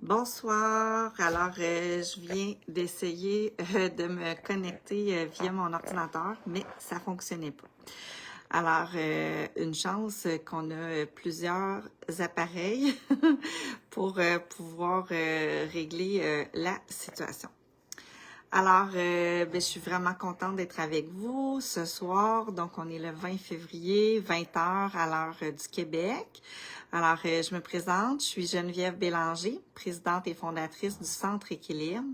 Bonsoir. Alors, je viens d'essayer de me connecter via mon ordinateur, mais ça fonctionnait pas. Alors, une chance qu'on a plusieurs appareils pour pouvoir régler la situation. Alors, je suis vraiment contente d'être avec vous ce soir. Donc, on est le 20 février, 20h à l'heure du Québec. Alors, je me présente, je suis Geneviève Bélanger, présidente et fondatrice du Centre Équilibre.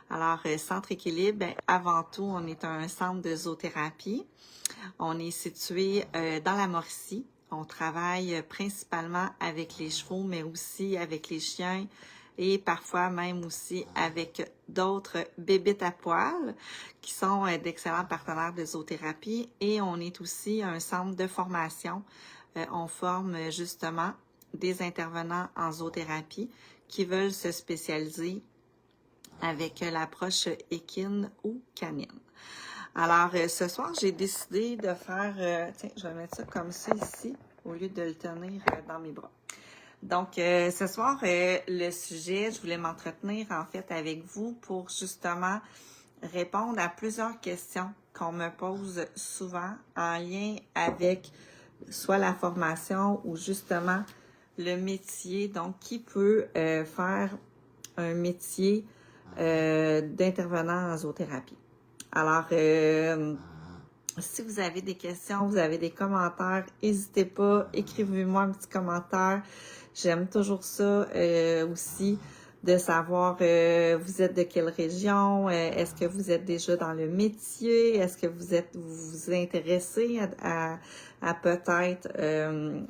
Alors, Centre Équilibre, avant tout, on est un centre de zoothérapie. On est situé dans la Mauricie. On travaille principalement avec les chevaux, mais aussi avec les chiens et parfois même aussi avec d'autres bébites à poil qui sont d'excellents partenaires de zoothérapie. Et on est aussi un centre de formation. On forme justement des intervenants en zoothérapie qui veulent se spécialiser avec l'approche équine ou canine. Alors, ce soir, j'ai décidé de faire... tiens, je vais mettre ça comme ça ici, au lieu de le tenir dans mes bras. Donc, ce soir, le sujet, je voulais m'entretenir en fait avec vous pour justement répondre à plusieurs questions qu'on me pose souvent en lien avec soit la formation ou justement le métier. Donc, qui peut faire un métier d'intervenant en zoothérapie? Alors, si vous avez des questions, vous avez des commentaires, n'hésitez pas, écrivez-moi un petit commentaire. J'aime toujours ça aussi, de savoir vous êtes de quelle région, est-ce que vous êtes déjà dans le métier, est-ce que vous vous intéressez à peut-être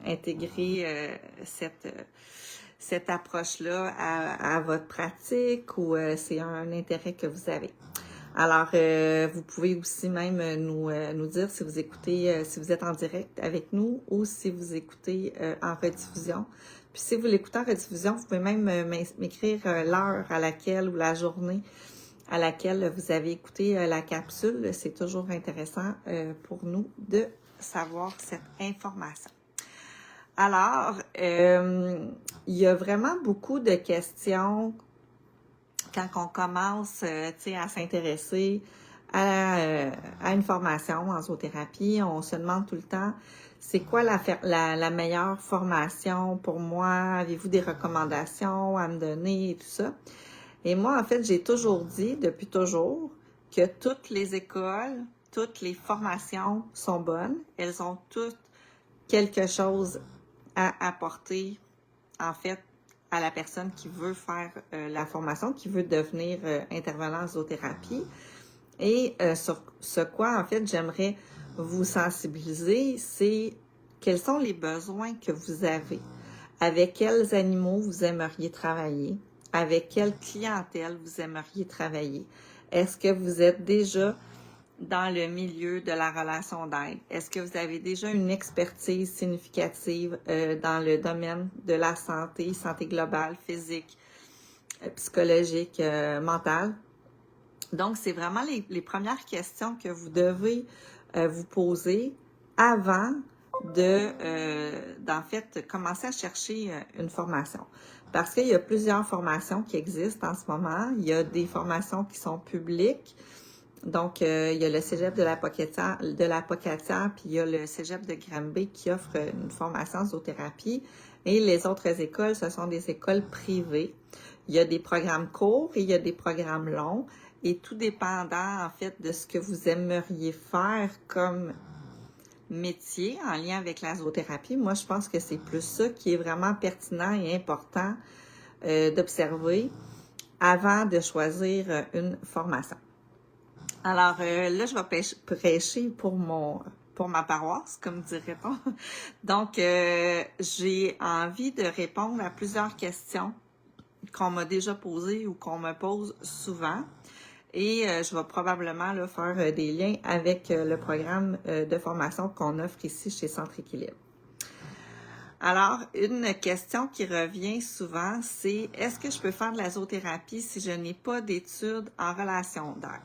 intégrer cette approche-là à votre pratique ou c'est un intérêt que vous avez. Alors, vous pouvez aussi même nous dire si vous écoutez, si vous êtes en direct avec nous ou si vous écoutez en rediffusion. Puis si vous l'écoutez en rediffusion, vous pouvez même m'écrire l'heure à laquelle ou la journée à laquelle vous avez écouté la capsule. C'est toujours intéressant pour nous de savoir cette information. Alors, il y a vraiment beaucoup de questions quand on commence à s'intéresser à une formation en zoothérapie. On se demande tout le temps, c'est quoi la meilleure formation pour moi? Avez-vous des recommandations à me donner et tout ça? Et moi, en fait, j'ai toujours dit, depuis toujours, que toutes les écoles, toutes les formations sont bonnes. Elles ont toutes quelque chose à apporter, en fait, à la personne qui veut faire la formation, qui veut devenir intervenant en zoothérapie. Et sur ce quoi, en fait, j'aimerais vous sensibiliser, c'est quels sont les besoins que vous avez, avec quels animaux vous aimeriez travailler, avec quelle clientèle vous aimeriez travailler. Est-ce que vous êtes déjà dans le milieu de la relation d'aide? Est-ce que vous avez déjà une expertise significative dans le domaine de la santé globale, physique, psychologique, mentale? Donc, c'est vraiment les premières questions que vous devez vous poser avant d'en fait, commencer à chercher une formation. Parce qu'il y a plusieurs formations qui existent en ce moment. Il y a des formations qui sont publiques. Donc, il y a le cégep de la Pocatière, puis il y a le cégep de Granby qui offre une formation en zoothérapie. Et les autres écoles, ce sont des écoles privées. Il y a des programmes courts et il y a des programmes longs. Et tout dépendant, en fait, de ce que vous aimeriez faire comme métier en lien avec la zoothérapie, moi, je pense que c'est plus ça qui est vraiment pertinent et important d'observer avant de choisir une formation. Alors là, je vais prêcher pour ma paroisse, comme dirait-on. Donc, j'ai envie de répondre à plusieurs questions qu'on m'a déjà posées ou qu'on me pose souvent. Et je vais probablement là, faire des liens avec le programme de formation qu'on offre ici chez Centre Équilibre. Alors, une question qui revient souvent, c'est est-ce que je peux faire de la zoothérapie si je n'ai pas d'études en relation d'aide?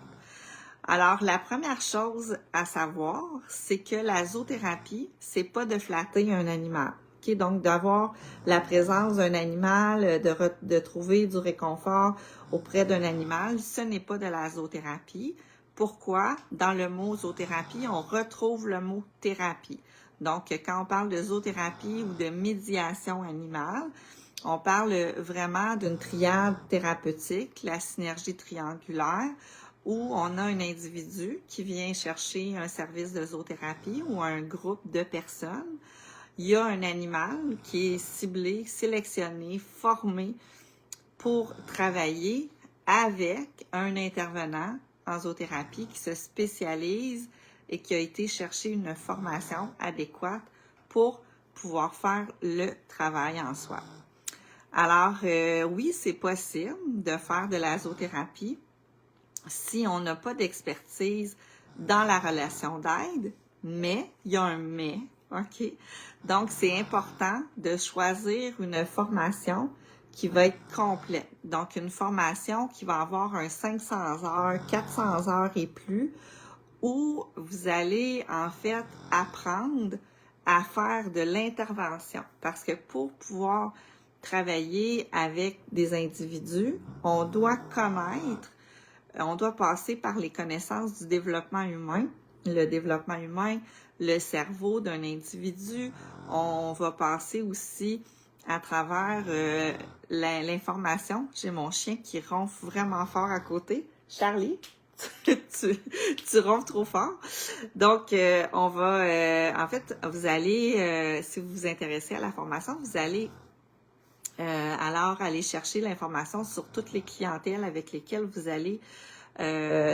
Alors, la première chose à savoir, c'est que la zoothérapie, c'est pas de flatter un animal. Okay? Donc, d'avoir la présence d'un animal, de trouver du réconfort auprès d'un animal, ce n'est pas de la zoothérapie. Pourquoi? Dans le mot zoothérapie, on retrouve le mot thérapie. Donc, quand on parle de zoothérapie ou de médiation animale, on parle vraiment d'une triade thérapeutique, la synergie triangulaire, où on a un individu qui vient chercher un service de zoothérapie ou un groupe de personnes. Il y a un animal qui est ciblé, sélectionné, formé pour travailler avec un intervenant en zoothérapie qui se spécialise et qui a été chercher une formation adéquate pour pouvoir faire le travail en soi. Alors, oui, c'est possible de faire de la zoothérapie si on n'a pas d'expertise dans la relation d'aide, mais, il y a un mais, OK? Donc, c'est important de choisir une formation qui va être complète. Donc, une formation qui va avoir un 500 heures, 400 heures et plus, où vous allez, en fait, apprendre à faire de l'intervention. Parce que pour pouvoir travailler avec des individus, on doit connaître, on doit passer par les connaissances du développement humain. Le développement humain, le cerveau d'un individu. On va passer aussi à travers l'information. J'ai mon chien qui ronfle vraiment fort à côté. Charlie, tu ronfles trop fort. Donc, on va, en fait, vous allez, si vous vous intéressez à la formation, vous allez alors aller chercher l'information sur toutes les clientèles avec lesquelles vous allez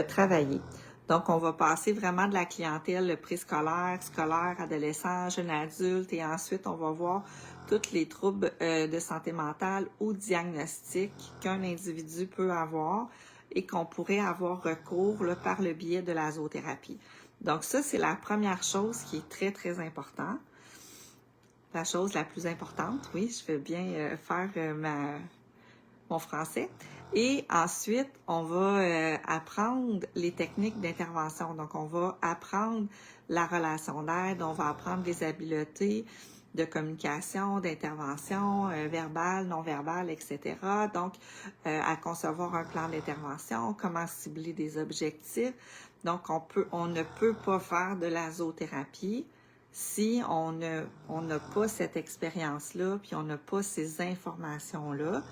travailler. Donc, on va passer vraiment de la clientèle préscolaire, scolaire, adolescent, jeune adulte, et ensuite, on va voir tous les troubles de santé mentale ou diagnostiques qu'un individu peut avoir et qu'on pourrait avoir recours là, par le biais de la zoothérapie. Donc, ça, c'est la première chose qui est très, très importante. La chose la plus importante, oui, je vais bien faire mon français. Et ensuite, on va apprendre les techniques d'intervention. Donc, on va apprendre la relation d'aide, on va apprendre les habiletés de communication, d'intervention, verbale, non verbale, etc. Donc, à concevoir un plan d'intervention, comment cibler des objectifs. Donc, on ne peut pas faire de la zoothérapie si on n'a pas cette expérience-là, puis on n'a pas ces informations-là.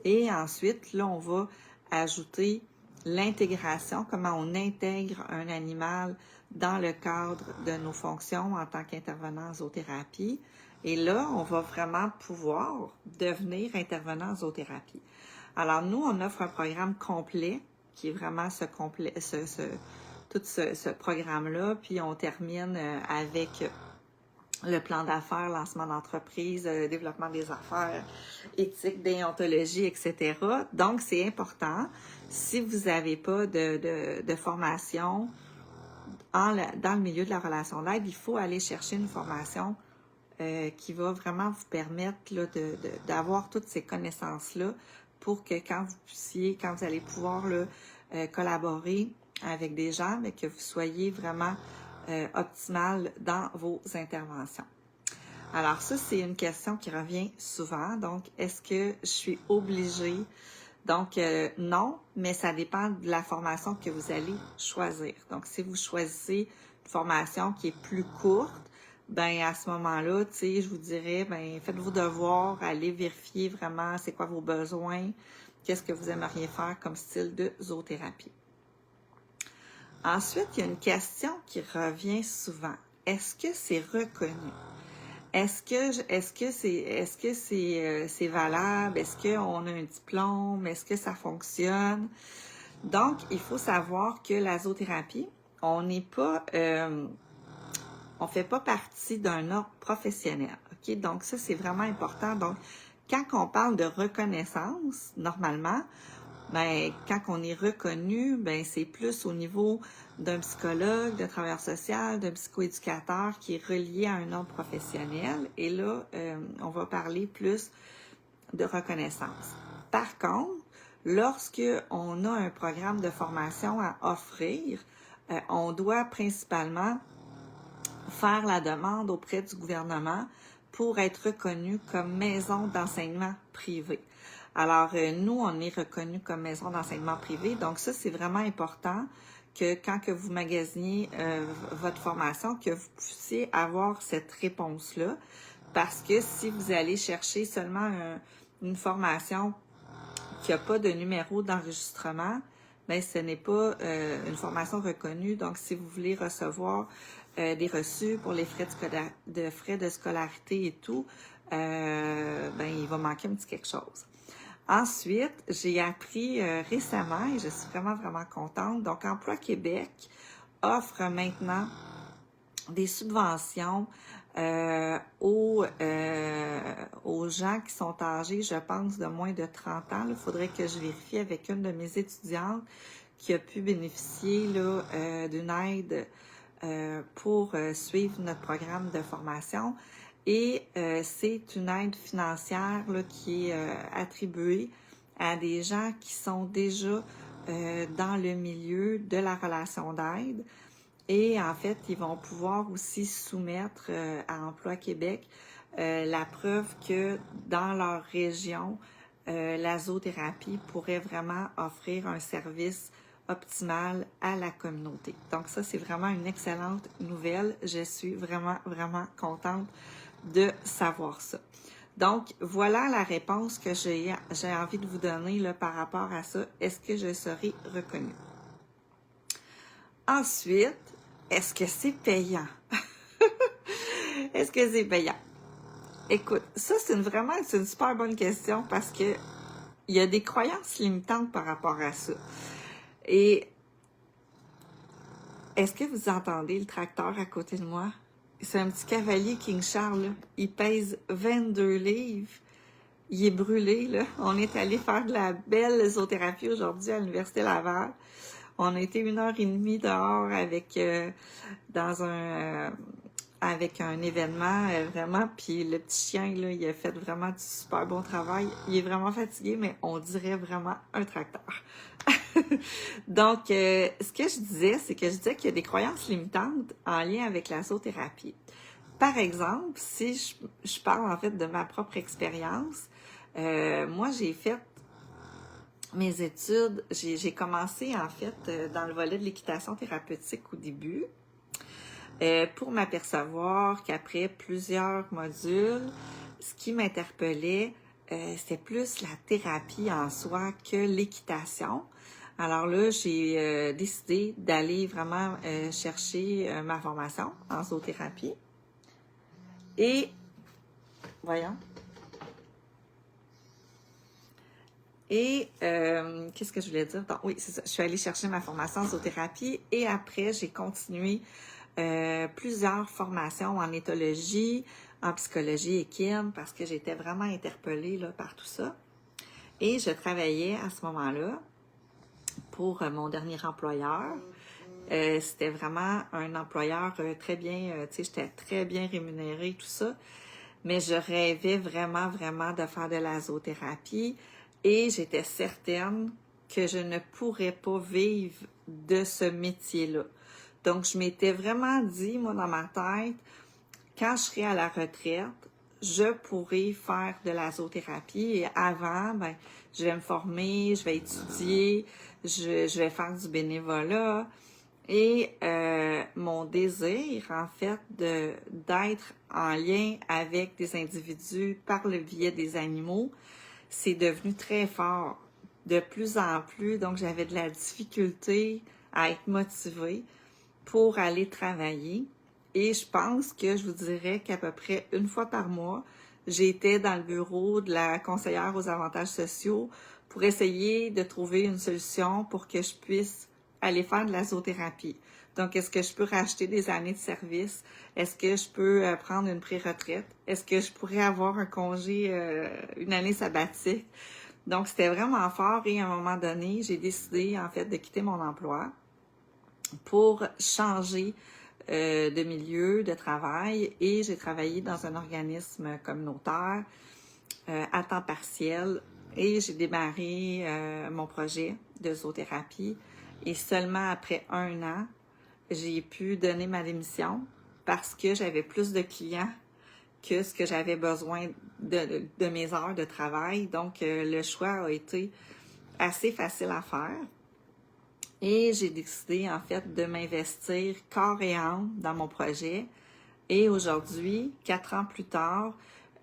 Et ensuite, là, on va ajouter l'intégration, comment on intègre un animal dans le cadre de nos fonctions en tant qu'intervenant en zoothérapie. Et là, on va vraiment pouvoir devenir intervenant en zoothérapie. Alors, nous, on offre un programme complet, qui est vraiment ce programme-là, puis on termine avec le plan d'affaires, lancement d'entreprise, développement des affaires, éthique, déontologie, etc. Donc, c'est important. Si vous n'avez pas de formation dans le milieu de la relation d'aide, il faut aller chercher une formation qui va vraiment vous permettre là, d'avoir toutes ces connaissances-là pour que quand vous allez pouvoir là, collaborer avec des gens, mais que vous soyez vraiment optimal dans vos interventions. Alors ça, c'est une question qui revient souvent. Donc, est-ce que je suis obligée? Donc, non, mais ça dépend de la formation que vous allez choisir. Donc, si vous choisissez une formation qui est plus courte, ben à ce moment-là, tu sais, je vous dirais, ben faites vos devoirs, allez vérifier vraiment c'est quoi vos besoins, qu'est-ce que vous aimeriez faire comme style de zoothérapie. Ensuite, il y a une question qui revient souvent. Est-ce que c'est reconnu? Est-ce que c'est valable? Est-ce qu'on a un diplôme? Est-ce que ça fonctionne? Donc, il faut savoir que la zoothérapie, on fait pas partie d'un ordre professionnel. OK? Donc, ça, c'est vraiment important. Donc, quand on parle de reconnaissance, normalement, ben, quand on est reconnu, ben, c'est plus au niveau d'un psychologue, d'un travailleur social, d'un psychoéducateur qui est relié à un ordre professionnel. Et là, on va parler plus de reconnaissance. Par contre, lorsque on a un programme de formation à offrir, on doit principalement faire la demande auprès du gouvernement pour être reconnue comme maison d'enseignement privé. Alors, nous, on est reconnu comme maison d'enseignement privé, donc ça, c'est vraiment important que quand que vous magasiniez votre formation, que vous puissiez avoir cette réponse-là, parce que si vous allez chercher seulement une formation qui n'a pas de numéro d'enregistrement, bien, ce n'est pas une formation reconnue. Donc, si vous voulez recevoir des reçus pour les frais de scolarité et tout, ben, il va manquer un petit quelque chose. Ensuite, j'ai appris récemment, et je suis vraiment, vraiment contente, donc Emploi Québec offre maintenant des subventions aux gens qui sont âgés, je pense, de moins de 30 ans. Il faudrait que je vérifie avec une de mes étudiantes qui a pu bénéficier d'une aide pour suivre notre programme de formation. Et c'est une aide financière là, qui est attribuée à des gens qui sont déjà dans le milieu de la relation d'aide. Et en fait, ils vont pouvoir aussi soumettre à Emploi Québec la preuve que dans leur région, la zoothérapie pourrait vraiment offrir un service optimal à la communauté. Donc ça, c'est vraiment une excellente nouvelle. Je suis vraiment, vraiment contente de savoir ça. Donc, voilà la réponse que j'ai envie de vous donner là, par rapport à ça. Est-ce que je serai reconnue? Ensuite, est-ce que c'est payant? Est-ce que c'est payant? Écoute, ça, c'est une super bonne question parce que il y a des croyances limitantes par rapport à ça. Et est-ce que vous entendez le tracteur à côté de moi? C'est un petit cavalier King Charles, là. Il pèse 22 livres. Il est brûlé, là. On est allé faire de la belle zoothérapie aujourd'hui à l'Université Laval. On a été 1h30 dehors avec avec un événement, vraiment, puis le petit chien, là, il a fait vraiment du super bon travail. Il est vraiment fatigué, mais on dirait vraiment un tracteur. Donc, ce que je disais, c'est que je disais qu'il y a des croyances limitantes en lien avec la zoothérapie. Par exemple, si je parle en fait de ma propre expérience, moi, j'ai fait mes études, j'ai commencé en fait dans le volet de l'équitation thérapeutique au début, pour m'apercevoir qu'après plusieurs modules, ce qui m'interpellait, c'était plus la thérapie en soi que l'équitation. Alors là, j'ai décidé d'aller vraiment chercher ma formation en zoothérapie. Et, voyons. Et, qu'est-ce que je voulais dire? Donc, oui, c'est ça. Je suis allée chercher ma formation en zoothérapie et après, j'ai continué plusieurs formations en éthologie, en psychologie équine parce que j'étais vraiment interpellée là, par tout ça. Et je travaillais à ce moment-là pour mon dernier employeur. C'était vraiment un employeur très bien, tu sais, j'étais très bien rémunérée, tout ça. Mais je rêvais vraiment, vraiment de faire de la zoothérapie et j'étais certaine que je ne pourrais pas vivre de ce métier-là. Donc, je m'étais vraiment dit, moi, dans ma tête, quand je serai à la retraite, je pourrai faire de la zoothérapie et avant, ben, je vais me former, je vais étudier, je vais faire du bénévolat. Et mon désir, en fait, d'être en lien avec des individus par le biais des animaux, c'est devenu très fort, de plus en plus. Donc, j'avais de la difficulté à être motivée pour aller travailler. Et je pense que je vous dirais qu'à peu près une fois par mois, j'étais dans le bureau de la conseillère aux avantages sociaux pour essayer de trouver une solution pour que je puisse aller faire de la zoothérapie. Donc, est-ce que je peux racheter des années de service? Est-ce que je peux prendre une pré-retraite? Est-ce que je pourrais avoir un congé, une année sabbatique? Donc, c'était vraiment fort et à un moment donné, j'ai décidé en fait de quitter mon emploi pour changer de milieu de travail et j'ai travaillé dans un organisme communautaire à temps partiel et j'ai démarré mon projet de zoothérapie et seulement après 1 an, j'ai pu donner ma démission parce que j'avais plus de clients que ce que j'avais besoin de mes heures de travail. Donc, le choix a été assez facile à faire. Et j'ai décidé, en fait, de m'investir corps et âme dans mon projet. Et aujourd'hui, 4 ans plus tard,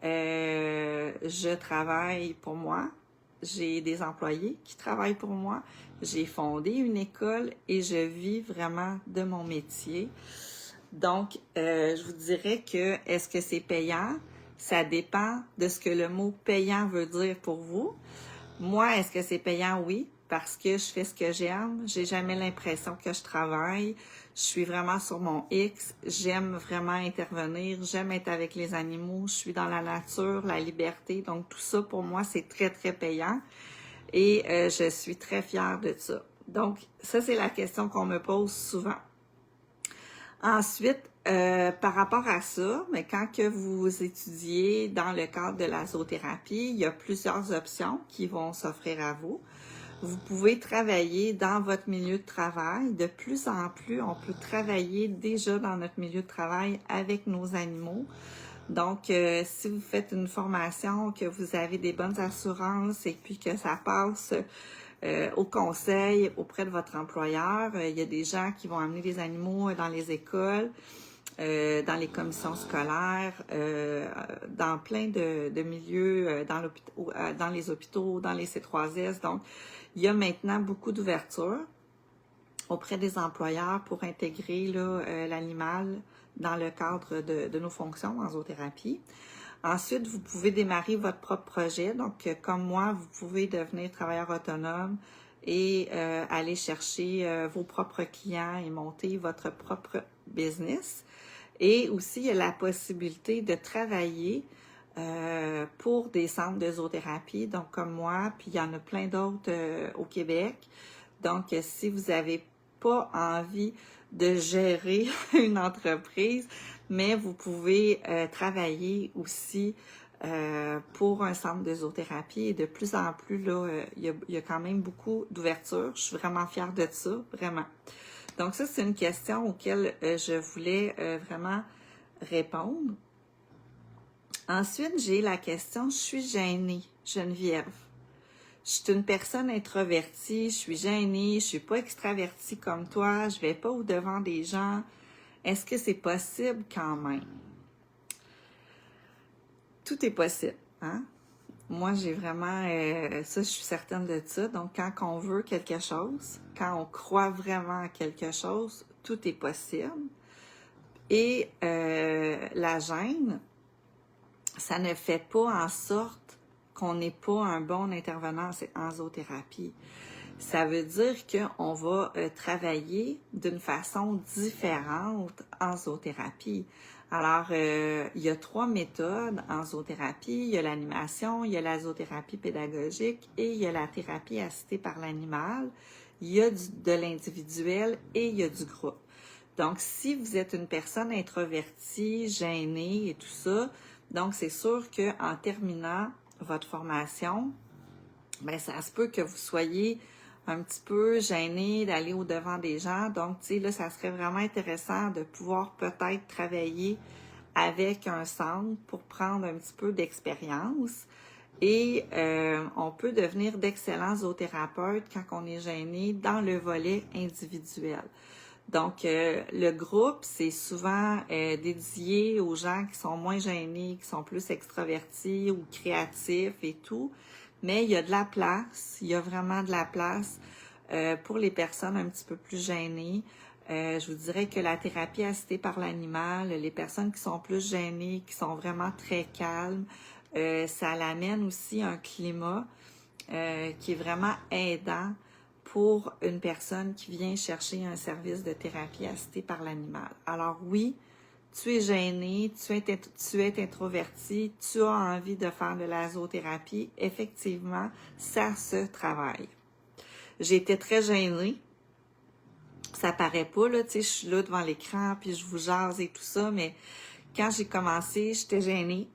je travaille pour moi. J'ai des employés qui travaillent pour moi. J'ai fondé une école et je vis vraiment de mon métier. Donc, je vous dirais que est-ce que c'est payant? Ça dépend de ce que le mot payant veut dire pour vous. Moi, est-ce que c'est payant? Oui, parce que je fais ce que j'aime. J'ai jamais l'impression que je travaille. Je suis vraiment sur mon X. J'aime vraiment intervenir. J'aime être avec les animaux. Je suis dans la nature, la liberté. Donc, tout ça, pour moi, c'est très, très payant. Et je suis très fière de ça. Donc, ça, c'est la question qu'on me pose souvent. Ensuite, par rapport à ça, mais quand que vous étudiez dans le cadre de la zoothérapie, il y a plusieurs options qui vont s'offrir à vous. Vous pouvez travailler dans votre milieu de travail. De plus en plus, on peut travailler déjà dans notre milieu de travail avec nos animaux. Donc, si vous faites une formation, que vous avez des bonnes assurances et puis que ça passe au conseil auprès de votre employeur, il y a des gens qui vont amener des animaux dans les écoles, dans les commissions scolaires, dans plein de milieux, dans les hôpitaux, dans les C3S. Donc, il y a maintenant beaucoup d'ouverture auprès des employeurs pour intégrer l'animal dans le cadre de nos fonctions en zoothérapie. Ensuite, vous pouvez démarrer votre propre projet. Donc, comme moi, vous pouvez devenir travailleur autonome et aller chercher vos propres clients et monter votre propre business. Et aussi, il y a la possibilité de travailler pour des centres de zoothérapie, donc comme moi, puis il y en a plein d'autres au Québec. Donc, si vous n'avez pas envie de gérer une entreprise, mais vous pouvez travailler aussi pour un centre de zoothérapie. Et de plus en plus, là, il y a quand même beaucoup d'ouverture. Je suis vraiment fière de ça, vraiment. Donc ça, c'est une question auquel je voulais vraiment répondre. Ensuite, j'ai la question, je suis gênée, Geneviève. Je suis une personne introvertie, je suis gênée, je suis pas extravertie comme toi, je vais pas au-devant des gens. Est-ce que c'est possible quand même? Tout est possible, hein? Moi, j'ai vraiment, ça, je suis certaine de ça. Donc, quand on veut quelque chose, quand on croit vraiment à quelque chose, tout est possible. Et la gêne, ça ne fait pas en sorte qu'on n'est pas un bon intervenant en zoothérapie. Ça veut dire qu'on va travailler d'une façon différente en zoothérapie. Alors, il y a 3 méthodes en zoothérapie. Il y a l'animation, il y a la zoothérapie pédagogique et il y a la thérapie assistée par l'animal. Il y a de l'individuel et il y a du groupe. Donc, si vous êtes une personne introvertie, gênée et tout ça, donc c'est sûr qu'en terminant votre formation, bien, ça se peut que vous soyez un petit peu gêné d'aller au-devant des gens. Donc, tu sais, là, ça serait vraiment intéressant de pouvoir peut-être travailler avec un centre pour prendre un petit peu d'expérience. Et on peut devenir d'excellents zoothérapeutes quand on est gêné dans le volet individuel. Donc, le groupe, c'est souvent dédié aux gens qui sont moins gênés, qui sont plus extravertis ou créatifs et tout. Mais il y a de la place, il y a vraiment de la place pour les personnes un petit peu plus gênées. Je vous dirais que la thérapie assistée par l'animal, les personnes qui sont plus gênées, qui sont vraiment très calmes, ça l'amène aussi un climat qui est vraiment aidant pour une personne qui vient chercher un service de thérapie assistée par l'animal. Alors oui, tu es gêné, tu es introverti, tu as envie de faire de la zoothérapie, effectivement, ça se travaille. J'ai été très gênée. Ça paraît pas, là, tu sais, je suis là devant l'écran, puis je vous jase et tout ça, mais quand j'ai commencé, j'étais gênée.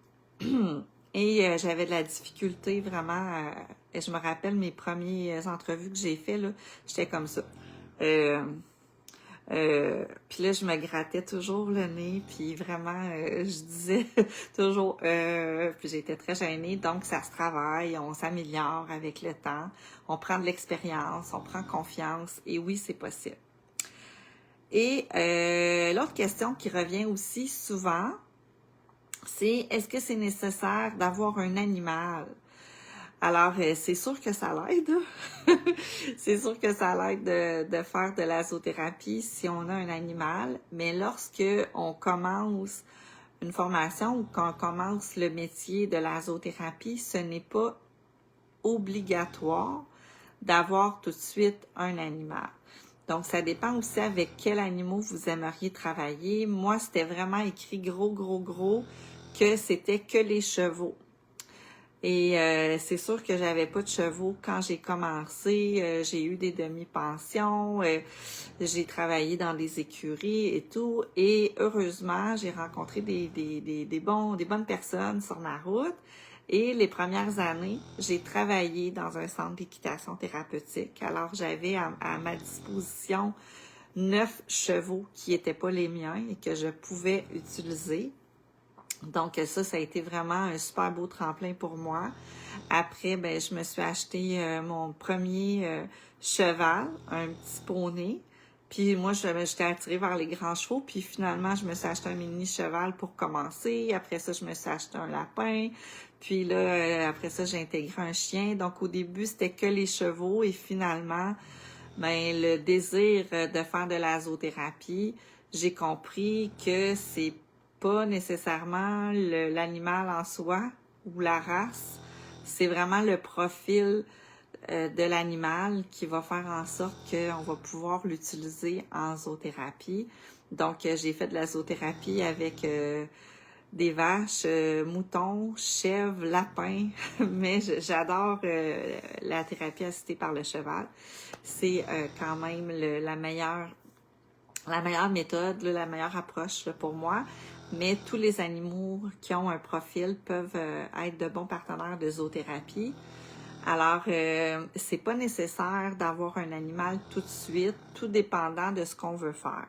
Et j'avais de la difficulté vraiment. Et je me rappelle mes premières entrevues que j'ai fait là, j'étais comme ça. Puis là, je me grattais toujours le nez, puis vraiment, je disais toujours, puis j'étais très gênée, donc ça se travaille, on s'améliore avec le temps, on prend de l'expérience, on prend confiance, et oui, c'est possible. Et l'autre question qui revient aussi souvent, c'est est-ce que c'est nécessaire d'avoir un animal? Alors, c'est sûr que ça l'aide. C'est sûr que ça l'aide de faire de la zoothérapie si on a un animal, mais lorsque on commence une formation ou qu'on commence le métier de la zoothérapie, ce n'est pas obligatoire d'avoir tout de suite un animal. Donc, ça dépend aussi avec quel animal vous aimeriez travailler. Moi, c'était vraiment écrit gros que c'était que les chevaux. Et c'est sûr que j'avais pas de chevaux quand j'ai commencé. J'ai eu des demi-pensions. J'ai travaillé dans des écuries et tout. Et heureusement, j'ai rencontré des bonnes personnes sur ma route. Et les premières années, j'ai travaillé dans un centre d'équitation thérapeutique. Alors, j'avais à ma disposition 9 chevaux qui n'étaient pas les miens et que je pouvais utiliser. Donc ça a été vraiment un super beau tremplin pour moi. Après, ben je me suis acheté mon premier cheval, un petit poney. Puis moi, j'étais attirée vers les grands chevaux. Puis finalement, je me suis acheté un mini cheval pour commencer. Après ça, je me suis acheté un lapin. Puis là, après ça, j'ai intégré un chien. Donc au début, c'était que les chevaux. Et finalement, ben le désir de faire de la zoothérapie, j'ai compris que c'est pas nécessairement l'animal en soi ou la race, c'est vraiment le profil de l'animal qui va faire en sorte qu'on va pouvoir l'utiliser en zoothérapie. Donc, j'ai fait de la zoothérapie avec des vaches, moutons, chèvres, lapins, mais j'adore la thérapie assistée par le cheval. C'est quand même la meilleure méthode, là, la meilleure approche là, pour moi. Mais tous les animaux qui ont un profil peuvent être de bons partenaires de zoothérapie. Alors, c'est pas nécessaire d'avoir un animal tout de suite, tout dépendant de ce qu'on veut faire.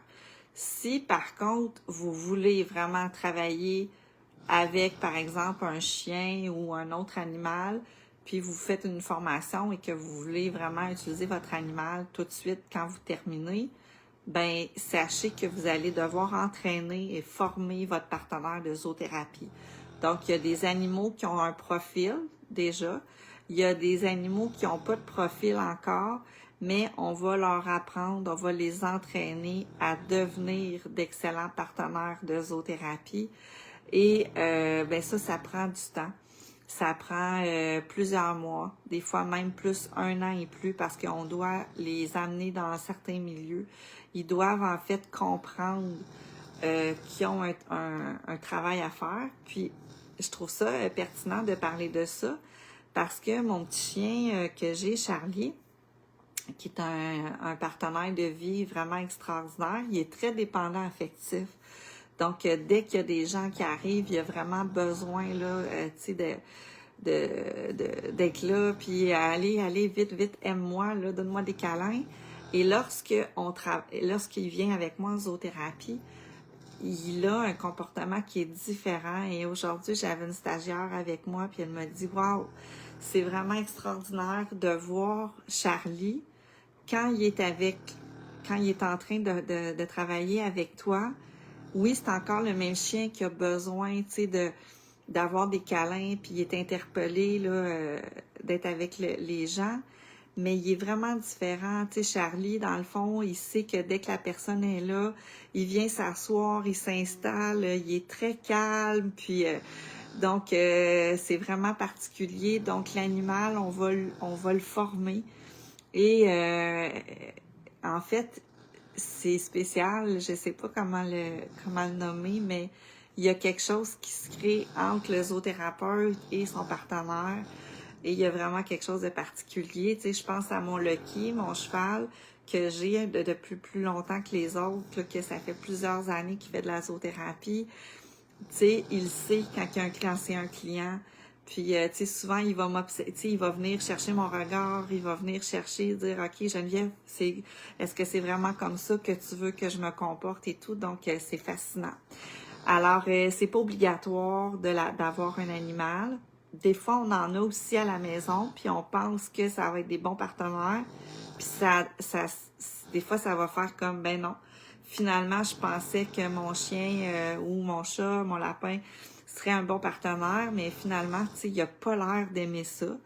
Si, par contre, vous voulez vraiment travailler avec, par exemple, un chien ou un autre animal, puis vous faites une formation et que vous voulez vraiment utiliser votre animal tout de suite quand vous terminez, ben sachez que vous allez devoir entraîner et former votre partenaire de zoothérapie. Donc, il y a des animaux qui ont un profil déjà. Il y a des animaux qui n'ont pas de profil encore, mais on va leur apprendre, on va les entraîner à devenir d'excellents partenaires de zoothérapie. Et ben ça prend du temps. Ça prend plusieurs mois, des fois même plus 1 an et plus, parce qu'on doit les amener dans certains milieux. Ils doivent en fait comprendre qu'ils ont un travail à faire. Puis, je trouve ça pertinent de parler de ça, parce que mon petit chien que j'ai, Charlie, qui est un partenaire de vie vraiment extraordinaire, il est très dépendant affectif. Donc, dès qu'il y a des gens qui arrivent, il y a vraiment besoin, là, tu sais, d'être là, puis allez, vite, aime-moi, là, donne-moi des câlins. Et lorsqu'il vient avec moi en zoothérapie, il a un comportement qui est différent. Et aujourd'hui, j'avais une stagiaire avec moi, puis elle m'a dit, waouh, c'est vraiment extraordinaire de voir Charlie quand il est en train de travailler avec toi. Oui, c'est encore le même chien qui a besoin, tu sais, d'avoir des câlins, puis il est interpellé, là, d'être avec les gens, mais il est vraiment différent. Tu sais, Charlie, dans le fond, il sait que dès que la personne est là, il vient s'asseoir, il s'installe, il est très calme, puis donc c'est vraiment particulier. Donc l'animal, on va le former. Et en fait, c'est spécial, je sais pas comment le nommer, mais il y a quelque chose qui se crée entre le zoothérapeute et son partenaire. Et il y a vraiment quelque chose de particulier. Tu sais, je pense à mon Lucky, mon cheval, que j'ai depuis plus longtemps que les autres, là, que ça fait plusieurs années qu'il fait de la zoothérapie. Tu sais, il sait quand il y a un client, c'est un client. Puis, tu sais, souvent, il va il va venir chercher mon regard, il va venir chercher, dire, OK, Geneviève, est-ce que c'est vraiment comme ça que tu veux que je me comporte et tout? Donc, c'est fascinant. Alors, c'est pas obligatoire d'avoir un animal. Des fois, on en a aussi à la maison, puis on pense que ça va être des bons partenaires. Puis des fois, ça va faire comme, ben non. Finalement, je pensais que mon chien ou mon chat, mon lapin, serait un bon partenaire, mais finalement, tu sais, il a pas l'air d'aimer ça.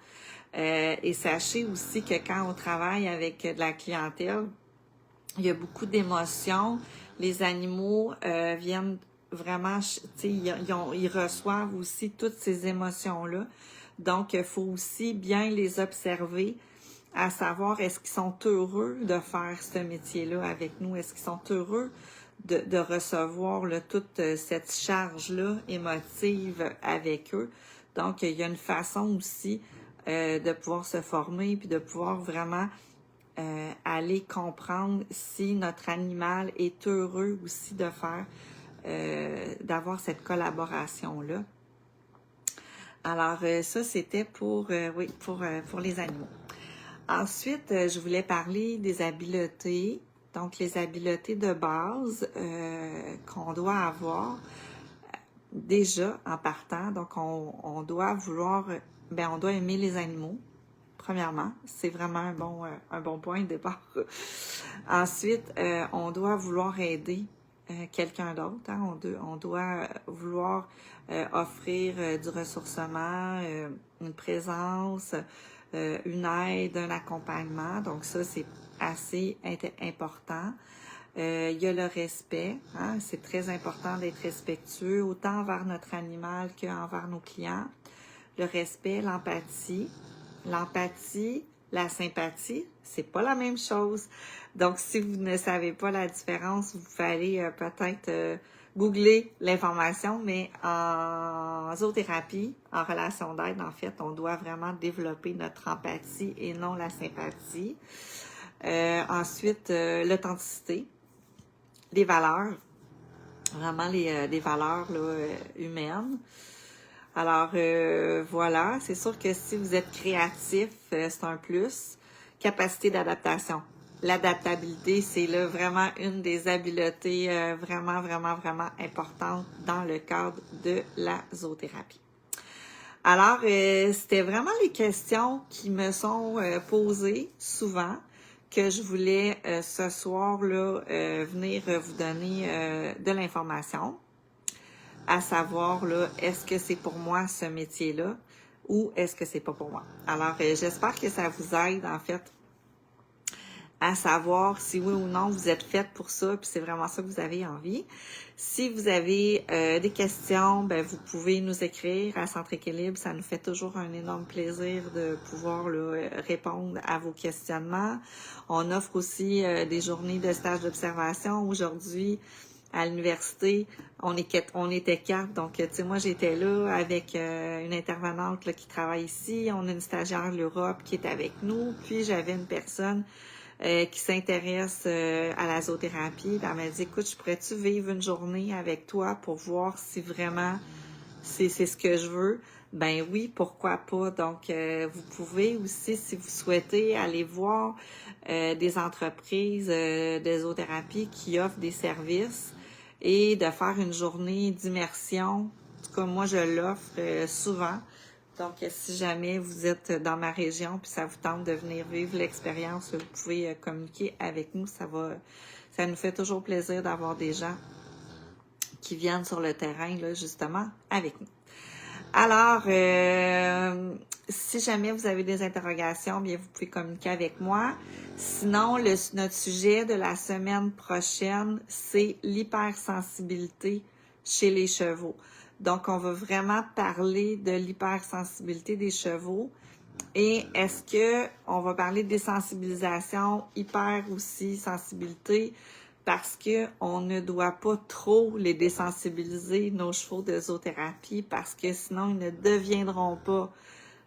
Et sachez aussi que quand on travaille avec de la clientèle, il y a beaucoup d'émotions. Les animaux viennent vraiment, tu sais, ils reçoivent aussi toutes ces émotions-là. Donc, il faut aussi bien les observer, à savoir est-ce qu'ils sont heureux de faire ce métier-là avec nous? Est-ce qu'ils sont heureux de recevoir là, toute cette charge-là émotive avec eux? Donc, il y a une façon aussi de pouvoir se former puis de pouvoir vraiment aller comprendre si notre animal est heureux aussi de faire, d'avoir cette collaboration-là. Alors, ça, c'était pour les animaux. Ensuite, je voulais parler des habiletés. Donc, les habiletés de base qu'on doit avoir déjà en partant. Donc, on doit vouloir, on doit aimer les animaux. Premièrement, c'est vraiment un bon point de départ. Ensuite, on doit vouloir aider quelqu'un d'autre. Hein? On doit vouloir offrir du ressourcement, une présence, une aide, un accompagnement. Donc ça, c'est assez important. Il y a le respect. Hein? C'est très important d'être respectueux, autant envers notre animal qu'envers nos clients. Le respect, l'empathie. L'empathie, la sympathie, c'est pas la même chose. Donc, si vous ne savez pas la différence, vous allez peut-être googler l'information, mais en zoothérapie, en relation d'aide, en fait, on doit vraiment développer notre empathie et non la sympathie. Ensuite, l'authenticité, les valeurs, vraiment des valeurs là, humaines. Alors, voilà, c'est sûr que si vous êtes créatif, c'est un plus. Capacité d'adaptation. L'adaptabilité, c'est là vraiment une des habiletés vraiment importantes dans le cadre de la zoothérapie. Alors, c'était vraiment les questions qui me sont posées souvent, que je voulais ce soir là venir vous donner de l'information. À savoir, là, est-ce que c'est pour moi ce métier-là ou est-ce que c'est pas pour moi? Alors, j'espère que ça vous aide, en fait, à savoir si oui ou non vous êtes faite pour ça, puis c'est vraiment ça que vous avez envie. Si vous avez des questions, vous pouvez nous écrire à Centre Équilibre. Ça nous fait toujours un énorme plaisir de pouvoir là, répondre à vos questionnements. On offre aussi des journées de stage d'observation. Aujourd'hui, à l'université, on était 4. Donc, tu sais, moi, j'étais là avec une intervenante là, qui travaille ici. On a une stagiaire de l'Europe qui est avec nous. Puis, j'avais une personne qui s'intéresse à la zoothérapie. Elle m'a dit, écoute, je pourrais-tu vivre une journée avec toi pour voir si vraiment c'est ce que je veux? Ben oui, pourquoi pas? Donc, vous pouvez aussi, si vous souhaitez, aller voir des entreprises de zoothérapie qui offrent des services et de faire une journée d'immersion. En tout cas, moi, je l'offre souvent. Donc, si jamais vous êtes dans ma région puis ça vous tente de venir vivre l'expérience, vous pouvez communiquer avec nous. Ça nous fait toujours plaisir d'avoir des gens qui viennent sur le terrain, là, justement, avec nous. Alors, si jamais vous avez des interrogations, bien, vous pouvez communiquer avec moi. Sinon, notre sujet de la semaine prochaine, c'est l'hypersensibilité chez les chevaux. Donc, on va vraiment parler de l'hypersensibilité des chevaux. Et est-ce que on va parler de désensibilisation, hyper aussi sensibilité, parce que on ne doit pas trop les désensibiliser, nos chevaux de zoothérapie, parce que sinon, ils ne deviendront pas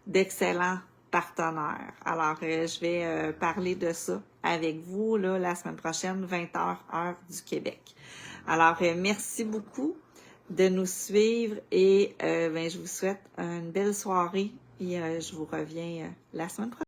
d'excellents partenaires. Alors, je vais parler de ça avec vous là, la semaine prochaine, 20h, heure du Québec. Alors, merci beaucoup de nous suivre et ben, je vous souhaite une belle soirée et je vous reviens la semaine prochaine.